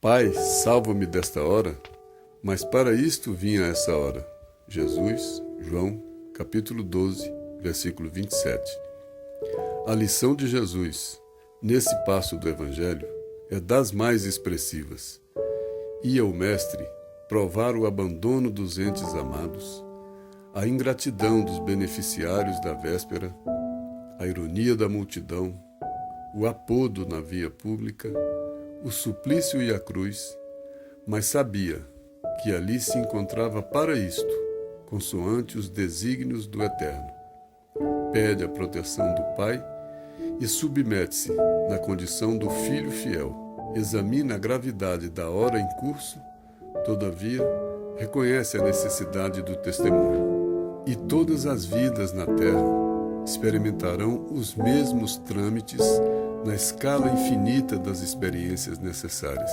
Pai, salva-me desta hora, mas para isto vinha essa hora. Jesus, João, capítulo 12, versículo 27. A lição de Jesus, nesse passo do Evangelho, é das mais expressivas. Ia o Mestre provar o abandono dos entes amados, a ingratidão dos beneficiários da véspera, a ironia da multidão, o apodo na via pública, o suplício e a cruz, mas sabia que ali se encontrava para isto, consoante os desígnios do Eterno. Pede a proteção do Pai e submete-se na condição do filho fiel. Examina a gravidade da hora em curso, todavia reconhece a necessidade do testemunho. E todas as vidas na terra experimentarão os mesmos trâmites na escala infinita das experiências necessárias.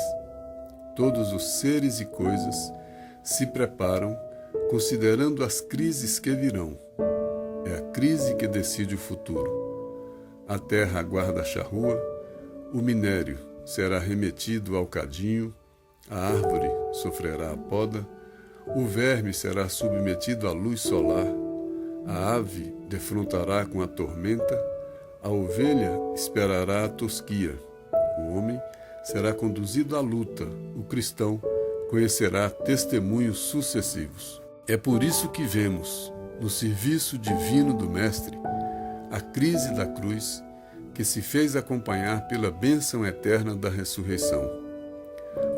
Todos os seres e coisas se preparam considerando as crises que virão. É a crise que decide o futuro. A terra aguarda a charrua, o minério será remetido ao cadinho, a árvore sofrerá a poda, o verme será submetido à luz solar, a ave defrontará com a tormenta, a ovelha esperará a tosquia, o homem será conduzido à luta, o cristão conhecerá testemunhos sucessivos. É por isso que vemos, no serviço divino do Mestre, a crise da cruz que se fez acompanhar pela bênção eterna da ressurreição.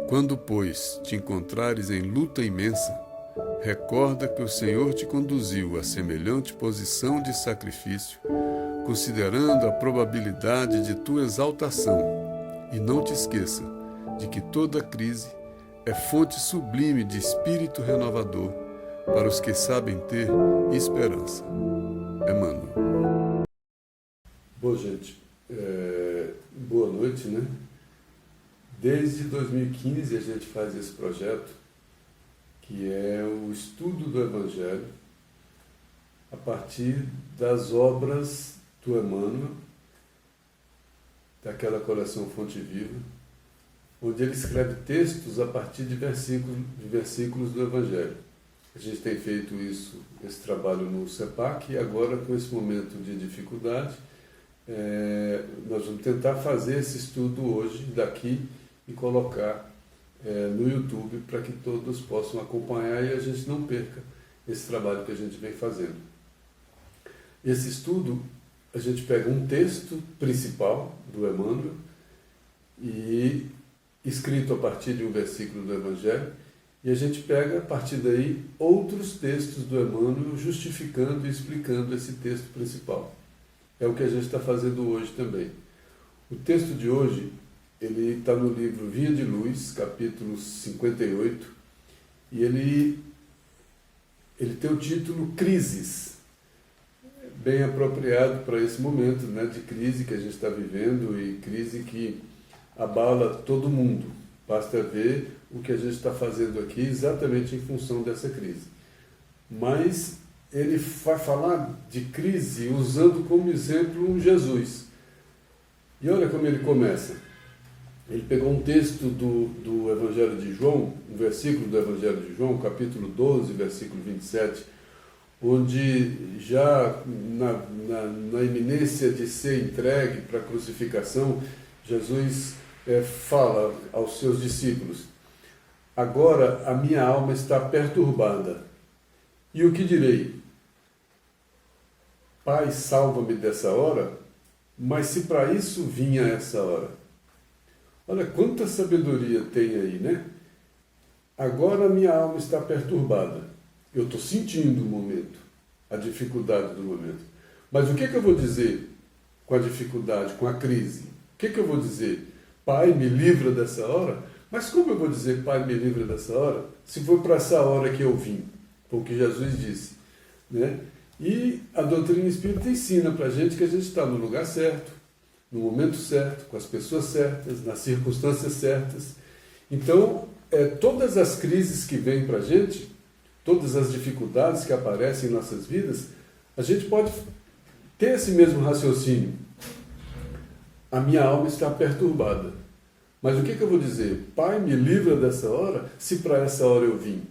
Quando, pois, te encontrares em luta imensa, recorda que o Senhor te conduziu a semelhante posição de sacrifício, considerando a probabilidade de tua exaltação, e não te esqueça de que toda crise é fonte sublime de espírito renovador para os que sabem ter esperança. Emmanuel. Bom, gente, boa noite, né? Desde 2015 a gente faz esse projeto, que é o estudo do Evangelho a partir das obras do Emmanuel, daquela coleção Fonte Viva, onde ele escreve textos a partir de versículos do Evangelho. A gente tem feito esse trabalho no CEPAC, e agora, com esse momento de dificuldade, nós vamos tentar fazer esse estudo hoje, daqui, e colocar no YouTube para que todos possam acompanhar e a gente não perca esse trabalho que a gente vem fazendo. Esse estudo, a gente pega um texto principal do Emmanuel, e escrito a partir de um versículo do Evangelho, e a gente pega a partir daí outros textos do Emmanuel justificando e explicando esse texto principal. É o que a gente está fazendo hoje também. O texto de hoje, ele está no livro Vinha de Luz, capítulo 58, e ele tem o título Crises, bem apropriado para esse momento, né, de crise que a gente está vivendo, e crise que abala todo mundo. Basta ver o que a gente está fazendo aqui exatamente em função dessa crise. Mas ele vai falar de crise usando como exemplo um Jesus. E olha como ele começa. Ele pegou um texto do Evangelho de João, um versículo do Evangelho de João, capítulo 12, versículo 27, onde já na iminência de ser entregue para a crucificação, Jesus fala aos seus discípulos: agora a minha alma está perturbada. E o que direi? Pai, salva-me dessa hora, mas se para isso vinha essa hora. Olha quanta sabedoria tem aí, né? Agora a minha alma está perturbada. Eu estou sentindo o momento, a dificuldade do momento. Mas o que eu vou dizer com a dificuldade, com a crise? O que eu vou dizer? Pai, me livra dessa hora? Mas como eu vou dizer, Pai, me livra dessa hora, se foi para essa hora que eu vim? Foi o que Jesus disse, né? E a doutrina espírita ensina para a gente que a gente está no lugar certo, no momento certo, com as pessoas certas, nas circunstâncias certas. Então, todas as crises que vêm para a gente, todas as dificuldades que aparecem em nossas vidas, a gente pode ter esse mesmo raciocínio. A minha alma está perturbada. Mas o que eu vou dizer? Pai, me livra dessa hora, se para essa hora eu vim.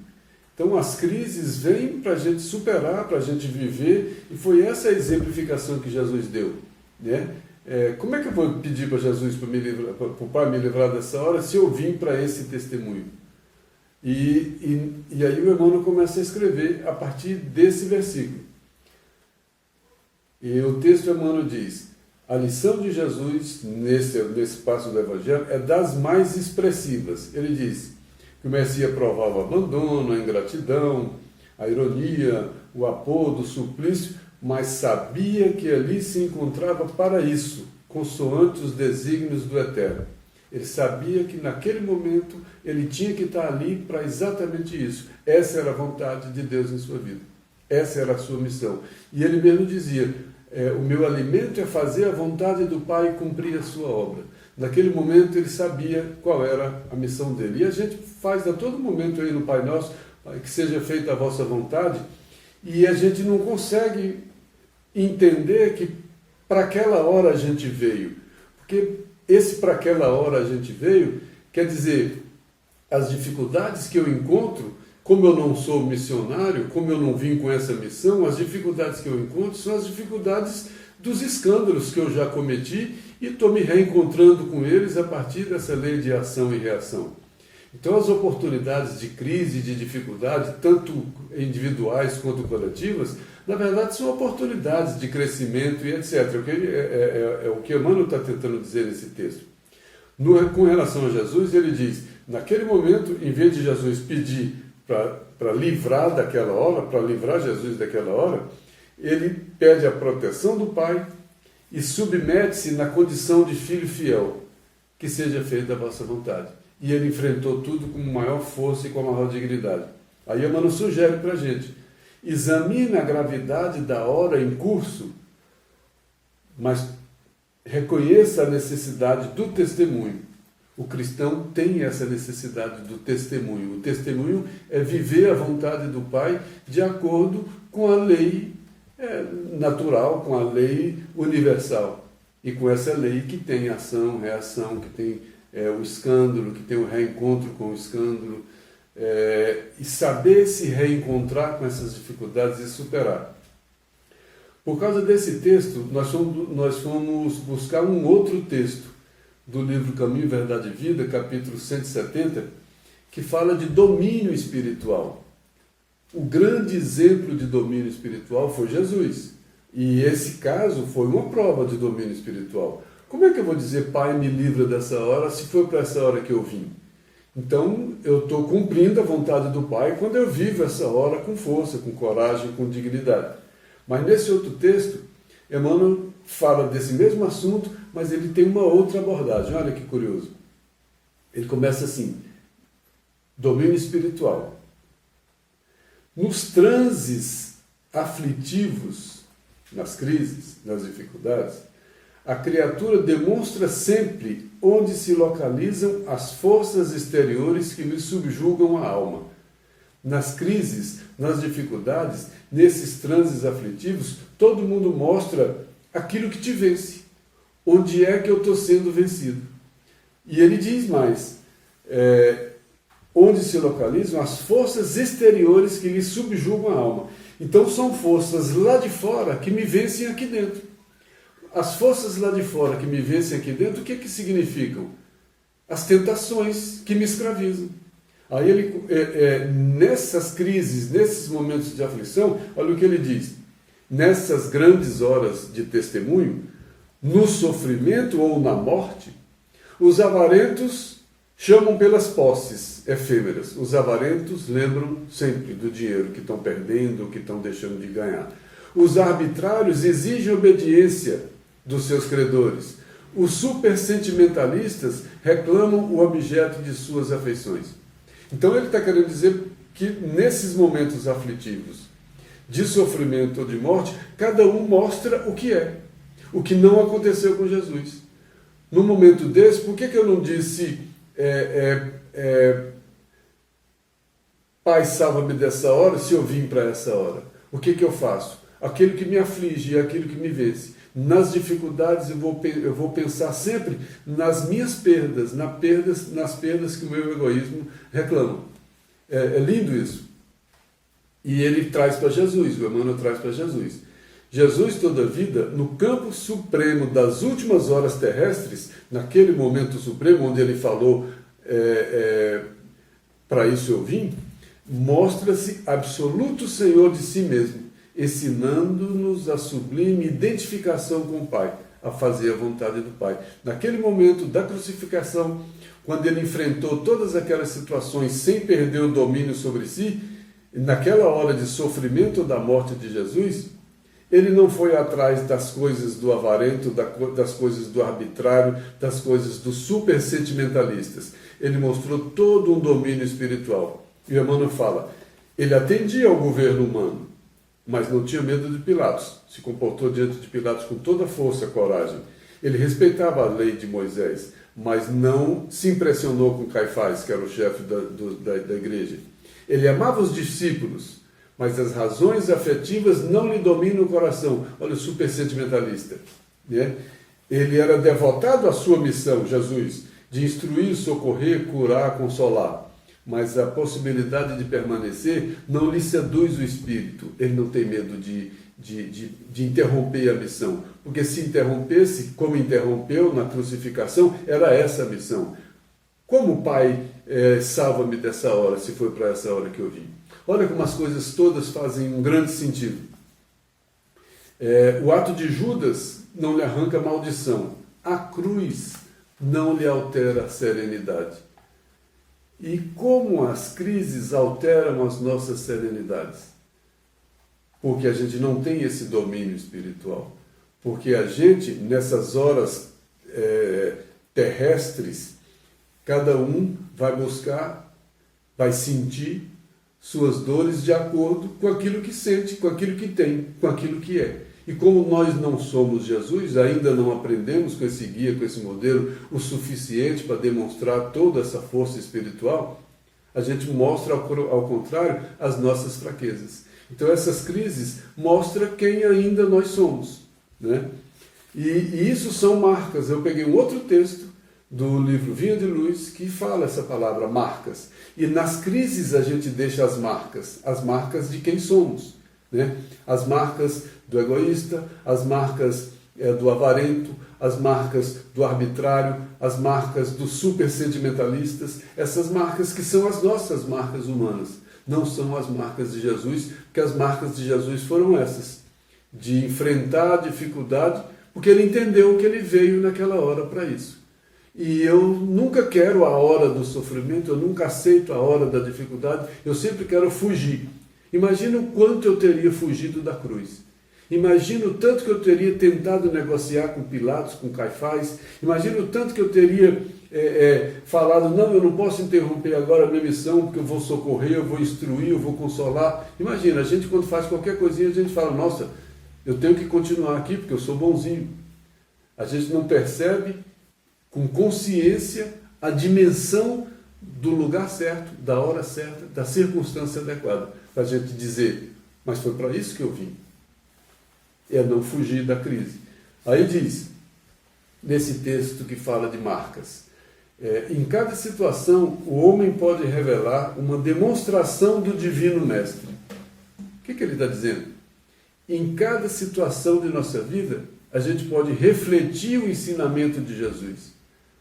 Então as crises vêm para a gente superar, para a gente viver, e foi essa a exemplificação que Jesus deu, né? Como é que eu vou pedir para Jesus, para o Pai me livrar dessa hora, se eu vim para esse testemunho? E aí o Emmanuel começa a escrever a partir desse versículo. E o texto Emmanuel diz: a lição de Jesus nesse passo do Evangelho é das mais expressivas. Ele diz que o Messias provava o abandono, a ingratidão, a ironia, o apodo, o suplício, mas sabia que ali se encontrava para isso, consoante os desígnios do Eterno. Ele sabia que naquele momento ele tinha que estar ali para exatamente isso. Essa era a vontade de Deus em sua vida. Essa era a sua missão. E ele mesmo dizia: o meu alimento é fazer a vontade do Pai e cumprir a sua obra. Naquele momento ele sabia qual era a missão dele. E a gente faz a todo momento aí no Pai Nosso, que seja feita a vossa vontade, e a gente não consegue entender que para aquela hora a gente veio. Porque esse para aquela hora a gente veio, quer dizer, as dificuldades que eu encontro, como eu não sou missionário, como eu não vim com essa missão, as dificuldades que eu encontro são as dificuldades dos escândalos que eu já cometi e estou me reencontrando com eles a partir dessa lei de ação e reação. Então as oportunidades de crise, de dificuldade, tanto individuais quanto coletivas, na verdade são oportunidades de crescimento e etc. É o que Emmanuel está tentando dizer nesse texto. Com relação a Jesus, ele diz, naquele momento, em vez de Jesus pedir para livrar daquela hora, para livrar Jesus daquela hora, ele pede a proteção do Pai e submete-se na condição de filho fiel, que seja feita a vossa vontade. E ele enfrentou tudo com maior força e com maior dignidade. Aí Emmanuel sugere para a gente: examine a gravidade da hora em curso, mas reconheça a necessidade do testemunho. O cristão tem essa necessidade do testemunho. O testemunho é viver a vontade do Pai de acordo com a lei natural, com a lei universal. E com essa lei que tem ação, reação, que tem o escândalo, que tem o reencontro com o escândalo. E saber se reencontrar com essas dificuldades e superar. Por causa desse texto, nós fomos buscar um outro texto do livro Caminho, Verdade e Vida, capítulo 170, que fala de domínio espiritual. O grande exemplo de domínio espiritual foi Jesus. E esse caso foi uma prova de domínio espiritual. Como é que eu vou dizer, Pai, me livra dessa hora, se foi para essa hora que eu vim? Então, eu estou cumprindo a vontade do Pai quando eu vivo essa hora com força, com coragem, com dignidade. Mas nesse outro texto, Emmanuel fala desse mesmo assunto, mas ele tem uma outra abordagem. Olha que curioso. Ele começa assim: domínio espiritual. Nos transes aflitivos, nas crises, nas dificuldades, a criatura demonstra sempre onde se localizam as forças exteriores que lhe subjugam a alma. Nas crises, nas dificuldades, nesses transes aflitivos, todo mundo mostra aquilo que te vence. Onde é que eu estou sendo vencido? E ele diz mais, onde se localizam as forças exteriores que lhe subjugam a alma. Então são forças lá de fora que me vencem aqui dentro. As forças lá de fora que me vencem aqui dentro, o que significam? As tentações que me escravizam. Aí ele, nessas crises, nesses momentos de aflição, olha o que ele diz: nessas grandes horas de testemunho, no sofrimento ou na morte, os avarentos chamam pelas posses efêmeras. Os avarentos lembram sempre do dinheiro que estão perdendo, que estão deixando de ganhar. Os arbitrários exigem obediência dos seus credores. Os supersentimentalistas reclamam o objeto de suas afeições. Então ele está querendo dizer que nesses momentos aflitivos, de sofrimento ou de morte, cada um mostra o que é. O que não aconteceu com Jesus. No momento desse, por que eu não disse Pai, salva-me dessa hora, se eu vim para essa hora? O que eu faço? Aquilo que me aflige e aquilo que me vence. Nas dificuldades eu vou pensar sempre nas minhas perdas, nas perdas que o meu egoísmo reclama. É lindo isso. E ele traz para Jesus, o Emmanuel traz para Jesus. Jesus, toda a vida, no campo supremo das últimas horas terrestres, naquele momento supremo onde ele falou, para isso eu vim, mostra-se absoluto Senhor de si mesmo, ensinando-nos a sublime identificação com o Pai, a fazer a vontade do Pai. Naquele momento da crucificação, quando ele enfrentou todas aquelas situações sem perder o domínio sobre si, naquela hora de sofrimento da morte de Jesus, ele não foi atrás das coisas do avarento, das coisas do arbitrário, das coisas dos super sentimentalistas. Ele mostrou todo um domínio espiritual. E o Emmanuel fala, ele atendia ao governo humano, mas não tinha medo de Pilatos. Se comportou diante de Pilatos com toda a força e coragem. Ele respeitava a lei de Moisés, mas não se impressionou com Caifás, que era o chefe da igreja. Ele amava os discípulos, mas as razões afetivas não lhe dominam o coração. Olha, o super sentimentalista. Né? Ele era devotado à sua missão, Jesus, de instruir, socorrer, curar, consolar. Mas a possibilidade de permanecer não lhe seduz o espírito. Ele não tem medo de interromper a missão. Porque se interrompesse, como interrompeu na crucificação, era essa a missão. Como Pai, salva-me dessa hora, se foi para essa hora que eu vim. Olha como as coisas todas fazem um grande sentido. O ato de Judas não lhe arranca maldição. A cruz não lhe altera a serenidade. E como as crises alteram as nossas serenidades? Porque a gente não tem esse domínio espiritual. Porque a gente, nessas horas terrestres, cada um vai buscar, vai sentir suas dores de acordo com aquilo que sente, com aquilo que tem, com aquilo que é. E como nós não somos Jesus, ainda não aprendemos com esse guia, com esse modelo, o suficiente para demonstrar toda essa força espiritual, a gente mostra, ao contrário, as nossas fraquezas. Então essas crises mostram quem ainda nós somos. Né? E isso são marcas. Eu peguei um outro texto do livro Vinha de Luz que fala essa palavra, marcas. E nas crises a gente deixa as marcas de quem somos. Né? As marcas do egoísta, as marcas do avarento, as marcas do arbitrário, as marcas dos super sentimentalistas, essas marcas que são as nossas marcas humanas, não são as marcas de Jesus, porque as marcas de Jesus foram essas, de enfrentar a dificuldade, porque ele entendeu que ele veio naquela hora para isso. E eu nunca quero a hora do sofrimento, eu nunca aceito a hora da dificuldade, eu sempre quero fugir. Imagina o quanto eu teria fugido da cruz. Imagina o tanto que eu teria tentado negociar com Pilatos, com Caifás. Imagina o tanto que eu teria falado, não, eu não posso interromper agora a minha missão, porque eu vou socorrer, eu vou instruir, eu vou consolar. Imagina, a gente quando faz qualquer coisinha, a gente fala, nossa, eu tenho que continuar aqui, porque eu sou bonzinho. A gente não percebe com consciência a dimensão do lugar certo, da hora certa, da circunstância adequada, para a gente dizer, mas foi para isso que eu vim. É não fugir da crise. Aí diz, nesse texto que fala de marcas, em cada situação o homem pode revelar uma demonstração do Divino Mestre. O que ele está dizendo? Em cada situação de nossa vida, a gente pode refletir o ensinamento de Jesus.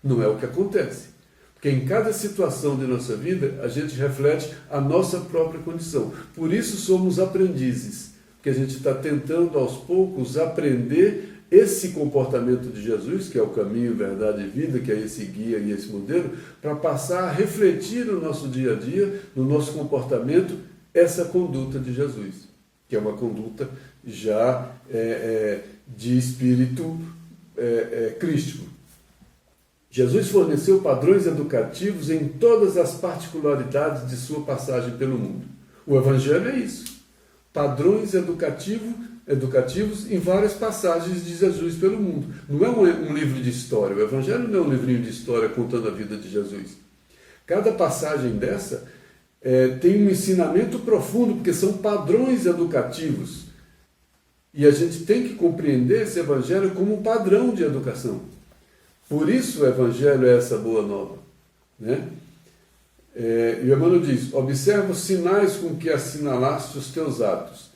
Não é o que acontece. Porque em cada situação de nossa vida, a gente reflete a nossa própria condição. Por isso somos aprendizes. Porque a gente está tentando, aos poucos, aprender esse comportamento de Jesus, que é o caminho, verdade e vida, que é esse guia e esse modelo, para passar a refletir no nosso dia a dia, no nosso comportamento, essa conduta de Jesus. Que é uma conduta já de espírito crístico. Jesus forneceu padrões educativos em todas as particularidades de sua passagem pelo mundo. O Evangelho é isso. Padrões educativos em várias passagens de Jesus pelo mundo. Não é um livro de história. O Evangelho não é um livrinho de história contando a vida de Jesus. Cada passagem dessa tem um ensinamento profundo, porque são padrões educativos. E a gente tem que compreender esse evangelho como um padrão de educação. Por isso o evangelho é essa boa nova, né? E o Emmanuel diz: observa os sinais com que assinalaste os teus atos.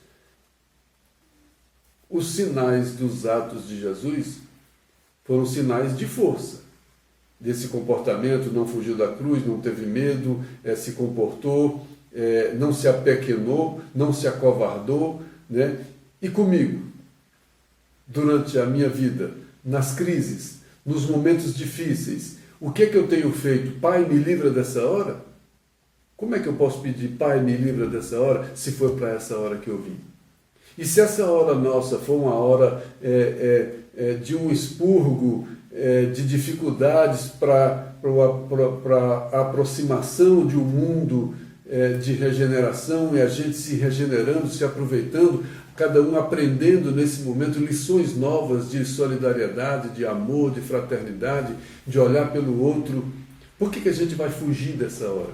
Os sinais dos atos de Jesus foram sinais de força. Desse comportamento, não fugiu da cruz, não teve medo, se comportou, não se apequenou, não se acovardou, né? E comigo, durante a minha vida, nas crises, nos momentos difíceis, o que é que eu tenho feito? Pai, me livra dessa hora? Como é que eu posso pedir, Pai, me livra dessa hora, se foi para essa hora que eu vim? E se essa hora nossa for uma hora de um expurgo, de dificuldades para a aproximação de um mundo de regeneração, e a gente se regenerando, se aproveitando, cada um aprendendo nesse momento lições novas de solidariedade, de amor, de fraternidade, de olhar pelo outro, por que a gente vai fugir dessa hora?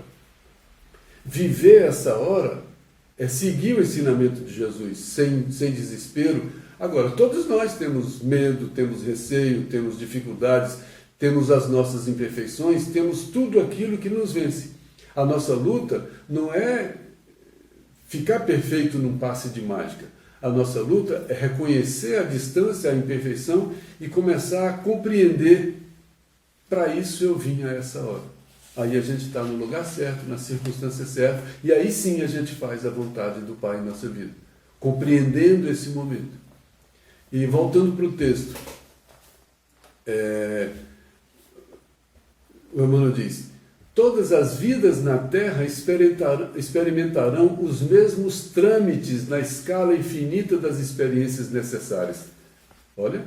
Viver essa hora é seguir o ensinamento de Jesus, sem desespero. Agora, todos nós temos medo, temos receio, temos dificuldades, temos as nossas imperfeições, temos tudo aquilo que nos vence. A nossa luta não é ficar perfeito num passe de mágica. A nossa luta é reconhecer a distância, a imperfeição e começar a compreender. Para isso eu vim a essa hora. Aí a gente está no lugar certo, na circunstância certa, e aí sim a gente faz a vontade do Pai em nossa vida, compreendendo esse momento. E voltando para o texto, o Emmanuel diz: todas as vidas na Terra experimentarão os mesmos trâmites na escala infinita das experiências necessárias. Olha,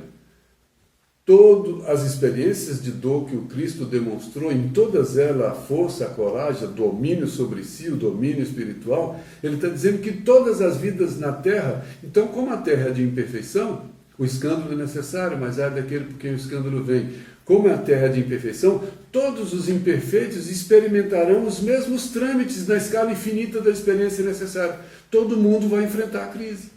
todas as experiências de dor que o Cristo demonstrou, em todas elas a força, a coragem, o domínio sobre si, o domínio espiritual, ele está dizendo que todas as vidas na Terra, então como a Terra é de imperfeição, o escândalo é necessário, mas é daquele por quem o escândalo vem. Como é a terra de imperfeição, todos os imperfeitos experimentarão os mesmos trâmites na escala infinita da experiência necessária. Todo mundo vai enfrentar a crise.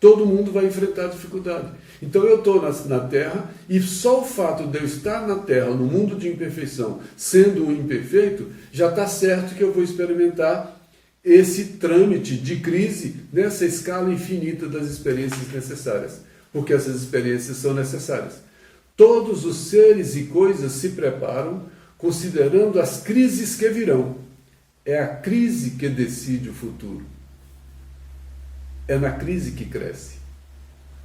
Todo mundo vai enfrentar a dificuldade. Então eu estou na Terra e só o fato de eu estar na Terra, no mundo de imperfeição, sendo um imperfeito, já está certo que eu vou experimentar esse trâmite de crise nessa escala infinita das experiências necessárias. Porque essas experiências são necessárias. Todos os seres e coisas se preparam considerando as crises que virão. É a crise que decide o futuro. É na crise que cresce.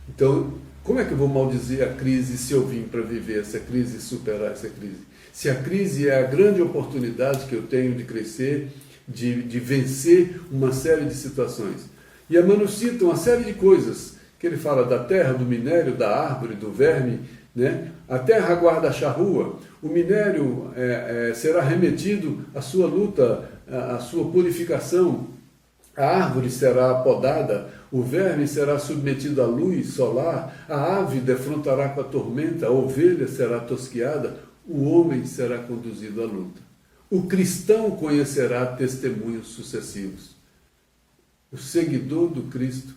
Então, como é que eu vou maldizer a crise se eu vim para viver essa crise e superar essa crise? Se a crise é a grande oportunidade que eu tenho de crescer, de vencer uma série de situações. E Emmanuel cita uma série de coisas, que ele fala da terra, do minério, da árvore, do verme, né? A terra aguarda a charrua, o minério será remetido à sua luta, à sua purificação, a árvore será podada, o verme será submetido à luz solar, a ave defrontará com a tormenta, a ovelha será tosquiada, o homem será conduzido à luta. O cristão conhecerá testemunhos sucessivos. O seguidor do Cristo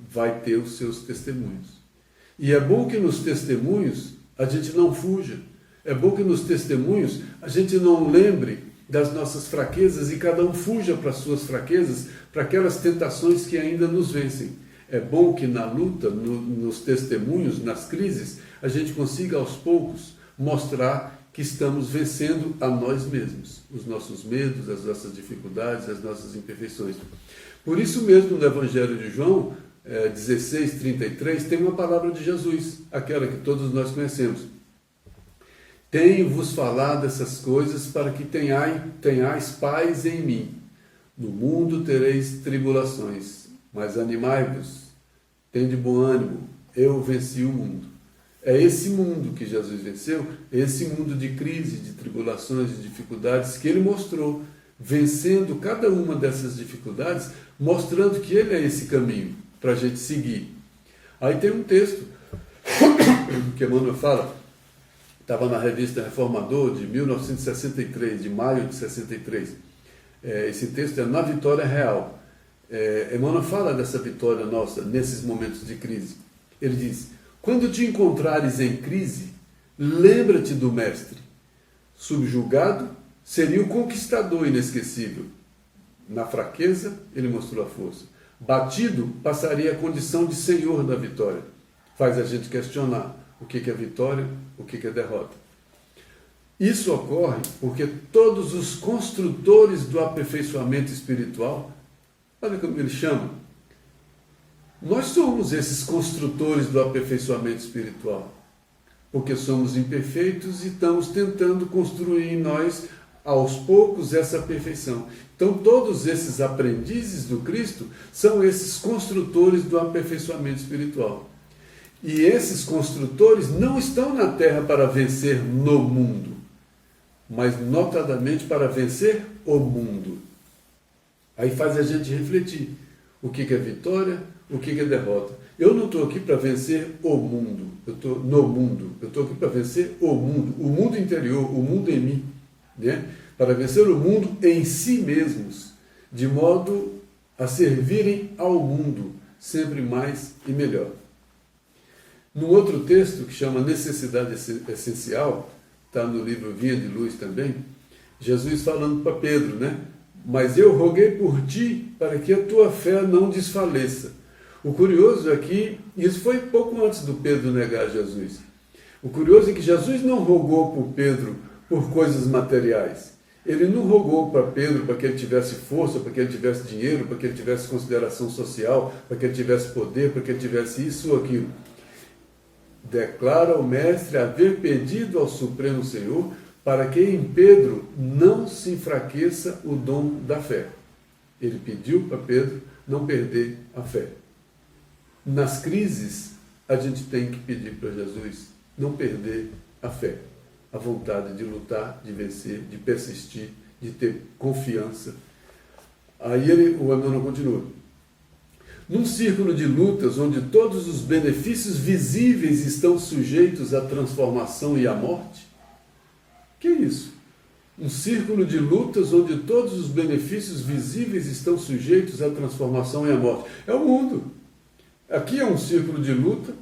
vai ter os seus testemunhos. E é bom que nos testemunhos a gente não fuja. É bom que nos testemunhos a gente não lembre das nossas fraquezas e cada um fuja para as suas fraquezas, para aquelas tentações que ainda nos vencem. É bom que na luta, nos testemunhos, nas crises, a gente consiga aos poucos mostrar que estamos vencendo a nós mesmos, os nossos medos, as nossas dificuldades, as nossas imperfeições. Por isso mesmo no Evangelho de João 16:33, tem uma palavra de Jesus, aquela que todos nós conhecemos. Tenho-vos falado essas coisas para que tenhais paz em mim. No mundo tereis tribulações, mas animai-vos, tende bom ânimo, eu venci o mundo. É esse mundo que Jesus venceu, esse mundo de crise, de tribulações, de dificuldades que ele mostrou, vencendo cada uma dessas dificuldades, mostrando que ele é esse caminho para a gente seguir. Aí tem um texto que Emmanuel fala, estava na revista Reformador de 1963, de maio de 63. Esse texto é Na Vitória Real. Emmanuel fala dessa vitória nossa nesses momentos de crise. Ele diz: quando te encontrares em crise, lembra-te do Mestre. Subjugado, seria o conquistador inesquecível. Na fraqueza, ele mostrou a força. Batido, passaria a condição de senhor da vitória. Faz a gente questionar o que é vitória, o que é derrota. Isso ocorre porque todos os construtores do aperfeiçoamento espiritual, olha como ele chama, nós somos esses construtores do aperfeiçoamento espiritual, porque somos imperfeitos e estamos tentando construir em nós, aos poucos, essa perfeição. Então, todos esses aprendizes do Cristo são esses construtores do aperfeiçoamento espiritual. E esses construtores não estão na Terra para vencer no mundo, mas notadamente para vencer o mundo. Aí faz a gente refletir o que é vitória, o que é derrota. Eu não estou aqui para vencer o mundo, eu estou no mundo, eu estou aqui para vencer o mundo interior, o mundo em mim, né? Para vencer o mundo em si mesmos, de modo a servirem ao mundo sempre mais e melhor. Num outro texto que chama Necessidade Essencial, está no livro Vinha de Luz também, Jesus falando para Pedro, né? Mas eu roguei por ti para que a tua fé não desfaleça. O curioso é que isso foi pouco antes do Pedro negar Jesus. O curioso é que Jesus não rogou por Pedro por coisas materiais. Ele não rogou para Pedro para que ele tivesse força, para que ele tivesse dinheiro, para que ele tivesse consideração social, para que ele tivesse poder, para que ele tivesse isso ou aquilo. Declara o Mestre haver pedido ao Supremo Senhor para que em Pedro não se enfraqueça o dom da fé. Ele pediu para Pedro não perder a fé. Nas crises, a gente tem que pedir para Jesus não perder a fé, a vontade de lutar, de vencer, de persistir, de ter confiança. Aí o Emmanuel continua. Num círculo de lutas onde todos os benefícios visíveis estão sujeitos à transformação e à morte? Que é isso? Um círculo de lutas onde todos os benefícios visíveis estão sujeitos à transformação e à morte. É o mundo. Aqui é um círculo de luta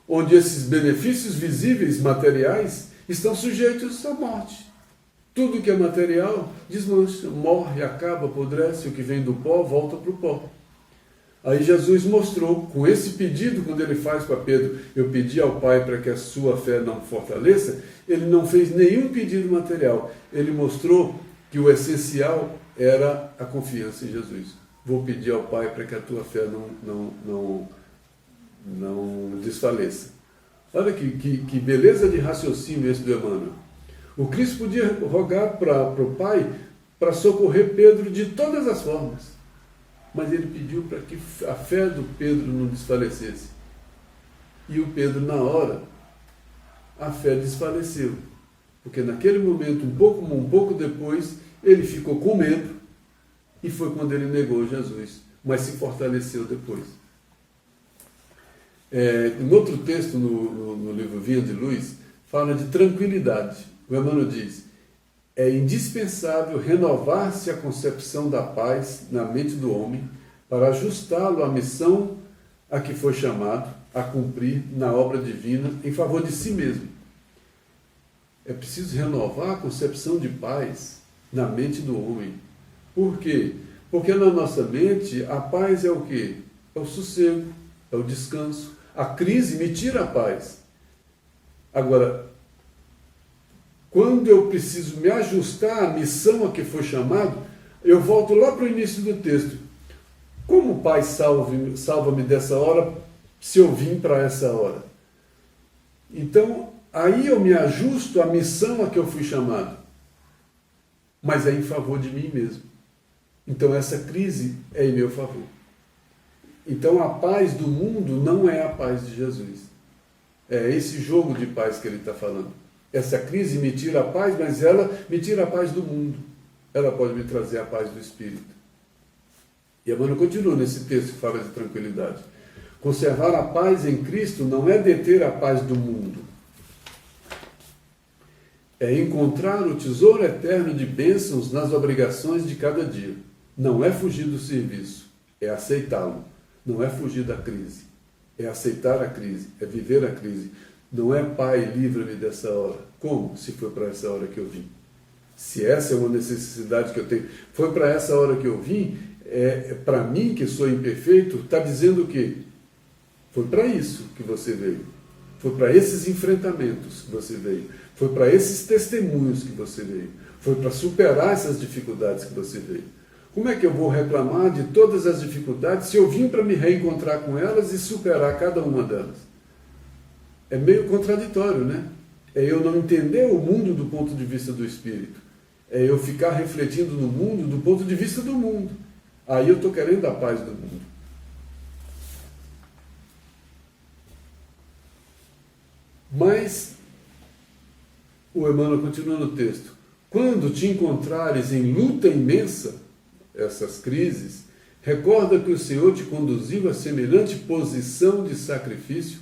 onde esses benefícios visíveis materiais estão sujeitos à morte. Tudo que é material desmancha, morre, acaba, apodrece, o que vem do pó volta para o pó. Aí Jesus mostrou, com esse pedido, quando ele faz para Pedro, eu pedi ao Pai para que a sua fé não fortaleça, ele não fez nenhum pedido material. Ele mostrou que o essencial era a confiança em Jesus. Vou pedir ao Pai para que a tua fé não desfaleça. Olha que beleza de raciocínio esse do Emmanuel. O Cristo podia rogar para o Pai para socorrer Pedro de todas as formas. Mas ele pediu para que a fé do Pedro não desfalecesse. E o Pedro, na hora, a fé desfaleceu. Porque naquele momento, um pouco depois, ele ficou com medo e foi quando ele negou Jesus. Mas se fortaleceu depois. Em outro texto, no livro Vinha de Luz, fala de tranquilidade. O Emmanuel diz: é indispensável renovar-se a concepção da paz na mente do homem para ajustá-lo à missão a que foi chamado a cumprir na obra divina em favor de si mesmo. É preciso renovar a concepção de paz na mente do homem. Por quê? Porque na nossa mente a paz é o quê? É o sossego, é o descanso. A crise me tira a paz. Agora, quando eu preciso me ajustar à missão a que foi chamado, eu volto lá para o início do texto. Como, Pai, salva-me dessa hora, se eu vim para essa hora? Então, aí eu me ajusto à missão a que eu fui chamado. Mas é em favor de mim mesmo. Então, essa crise é em meu favor. Então, a paz do mundo não é a paz de Jesus. É esse jogo de paz que ele está falando. Essa crise me tira a paz, mas ela me tira a paz do mundo. Ela pode me trazer a paz do Espírito. E Emmanuel continua nesse texto que fala de tranquilidade. Conservar a paz em Cristo não é deter a paz do mundo. É encontrar o tesouro eterno de bênçãos nas obrigações de cada dia. Não é fugir do serviço. é aceitá-lo. Não é fugir da crise, é aceitar a crise, é viver a crise. Não é Pai, livra-me dessa hora. Como? Se foi para essa hora que eu vim. Se essa é uma necessidade que eu tenho, foi para essa hora que eu vim, para mim, que sou imperfeito, está dizendo o quê? Foi para isso que você veio. Foi para esses enfrentamentos que você veio. Foi para esses testemunhos que você veio. Foi para superar essas dificuldades que você veio. Como é que eu vou reclamar de todas as dificuldades se eu vim para me reencontrar com elas e superar cada uma delas? É meio contraditório, né? É eu não entender o mundo do ponto de vista do Espírito. É eu ficar refletindo no mundo do ponto de vista do mundo. Aí eu estou querendo a paz do mundo. Mas, o Emmanuel continua no texto, quando te encontrares em luta imensa, essas crises, recorda que o Senhor te conduziu a semelhante posição de sacrifício,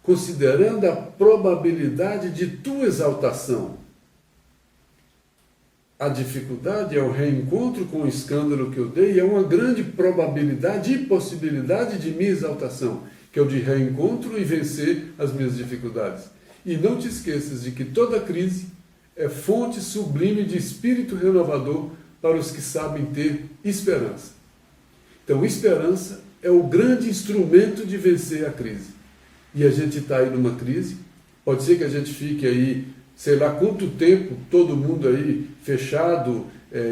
considerando a probabilidade de tua exaltação. A dificuldade é o reencontro com o escândalo que eu dei e é uma grande probabilidade e possibilidade de minha exaltação, que é o de reencontro e vencer as minhas dificuldades. E não te esqueças de que toda crise é fonte sublime de espírito renovador para os que sabem ter esperança. Então, esperança é o grande instrumento de vencer a crise. E a gente está aí numa crise, pode ser que a gente fique aí, sei lá quanto tempo, todo mundo aí fechado,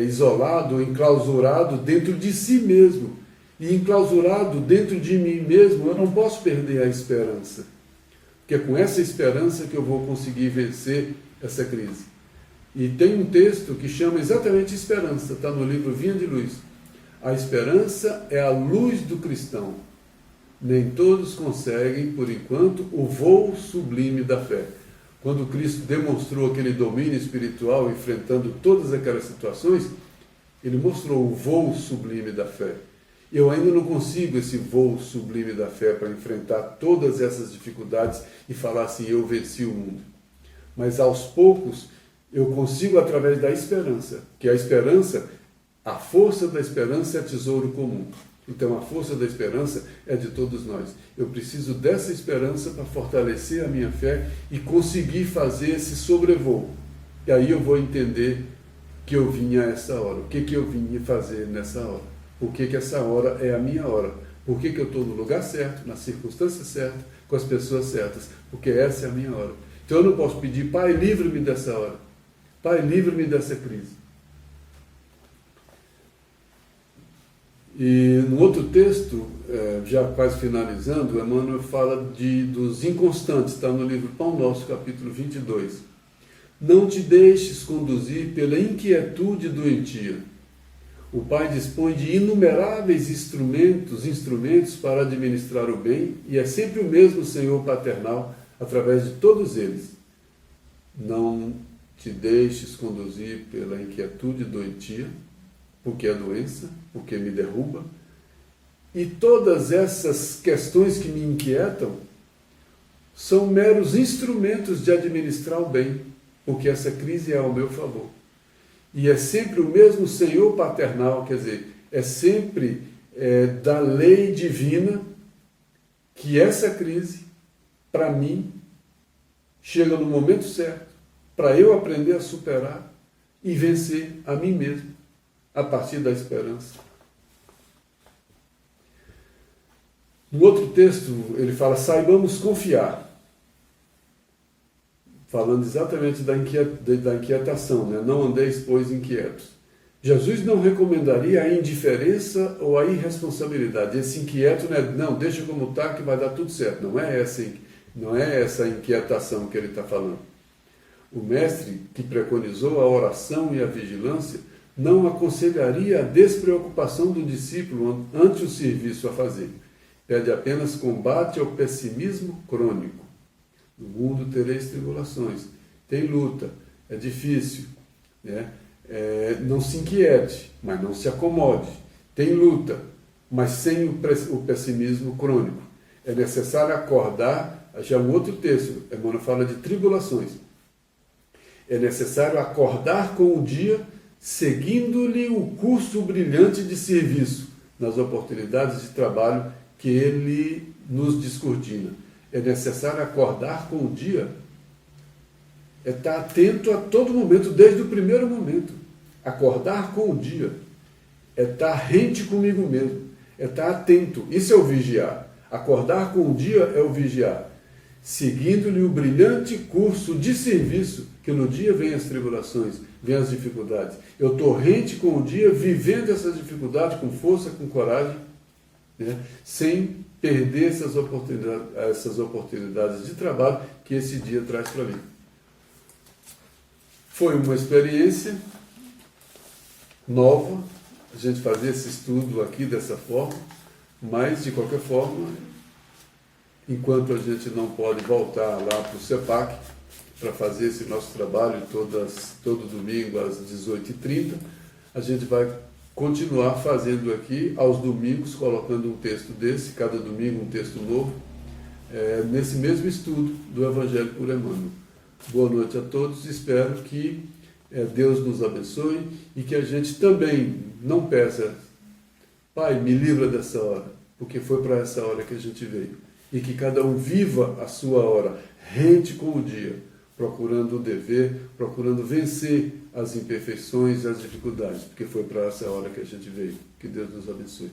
isolado, enclausurado dentro de si mesmo. E enclausurado dentro de mim mesmo, eu não posso perder a esperança. Porque é com essa esperança que eu vou conseguir vencer essa crise. E tem um texto que chama exatamente esperança, está no livro Vinha de Luz. A esperança é a luz do cristão. Nem todos conseguem, por enquanto, o voo sublime da fé. Quando Cristo demonstrou aquele domínio espiritual, enfrentando todas aquelas situações, ele mostrou o voo sublime da fé. Eu ainda não consigo esse voo sublime da fé para enfrentar todas essas dificuldades e falar assim, eu venci o mundo. Mas aos poucos eu consigo através da esperança, que a esperança, a força da esperança é tesouro comum. Então a força da esperança é de todos nós. Eu preciso dessa esperança para fortalecer a minha fé e conseguir fazer esse sobrevoo. E aí eu vou entender que eu vim a essa hora. O que eu vim fazer nessa hora? Por que essa hora é a minha hora? Por que eu estou no lugar certo, na circunstância certa, com as pessoas certas? Porque essa é a minha hora. Então eu não posso pedir, Pai, livre-me dessa hora. Pai, livre-me dessa crise. E no outro texto, já quase finalizando, Emmanuel fala dos inconstantes, está no livro Pão Nosso, capítulo 22. Não te deixes conduzir pela inquietude doentia. O Pai dispõe de inumeráveis instrumentos para administrar o bem, e é sempre o mesmo Senhor paternal através de todos eles. Não te deixes conduzir pela inquietude doentia, porque é doença, porque me derruba. E todas essas questões que me inquietam são meros instrumentos de administrar o bem, porque essa crise é ao meu favor. E é sempre o mesmo Senhor paternal, quer dizer, é sempre da lei divina que essa crise, para mim, chega no momento certo, para eu aprender a superar e vencer a mim mesmo, a partir da esperança. No outro texto, ele fala, saibamos confiar. Falando exatamente da inquietação, né? Não andeis, pois, inquietos. Jesus não recomendaria a indiferença ou a irresponsabilidade. Esse inquieto não deixa como está que vai dar tudo certo. Não é essa inquietação que ele está falando. O mestre que preconizou a oração e a vigilância não aconselharia a despreocupação do discípulo ante o serviço a fazer. Pede apenas combate ao pessimismo crônico. No mundo tereis tribulações, tem luta, é difícil, né? Não se inquiete, mas não se acomode. Tem luta, mas sem o pessimismo crônico. É necessário acordar, já um outro texto, Emmanuel fala de tribulações. É necessário acordar com o dia, seguindo-lhe o curso brilhante de serviço, nas oportunidades de trabalho que Ele nos descortina. É necessário acordar com o dia, é estar atento a todo momento, desde o primeiro momento. Acordar com o dia é estar rente comigo mesmo, é estar atento. Isso é o vigiar. Acordar com o dia é o vigiar, seguindo-lhe o brilhante curso de serviço, que no dia vem as tribulações, vem as dificuldades. Eu estou rente com o dia, vivendo essas dificuldades com força, com coragem, né? Sem perder essas oportunidades de trabalho que esse dia traz para mim. Foi uma experiência nova, a gente fazer esse estudo aqui dessa forma, mas, de qualquer forma, enquanto a gente não pode voltar lá para o CEPAC para fazer esse nosso trabalho todo domingo às 18h30, a gente vai continuar fazendo aqui aos domingos, colocando um texto desse, cada domingo um texto novo, nesse mesmo estudo do Evangelho por Emmanuel. Boa noite a todos, espero que Deus nos abençoe e que a gente também não peça, Pai, me livra dessa hora, porque foi para essa hora que a gente veio. E que cada um viva a sua hora, rente com o dia, procurando o dever, procurando vencer as imperfeições e as dificuldades, porque foi para essa hora que a gente veio. Que Deus nos abençoe.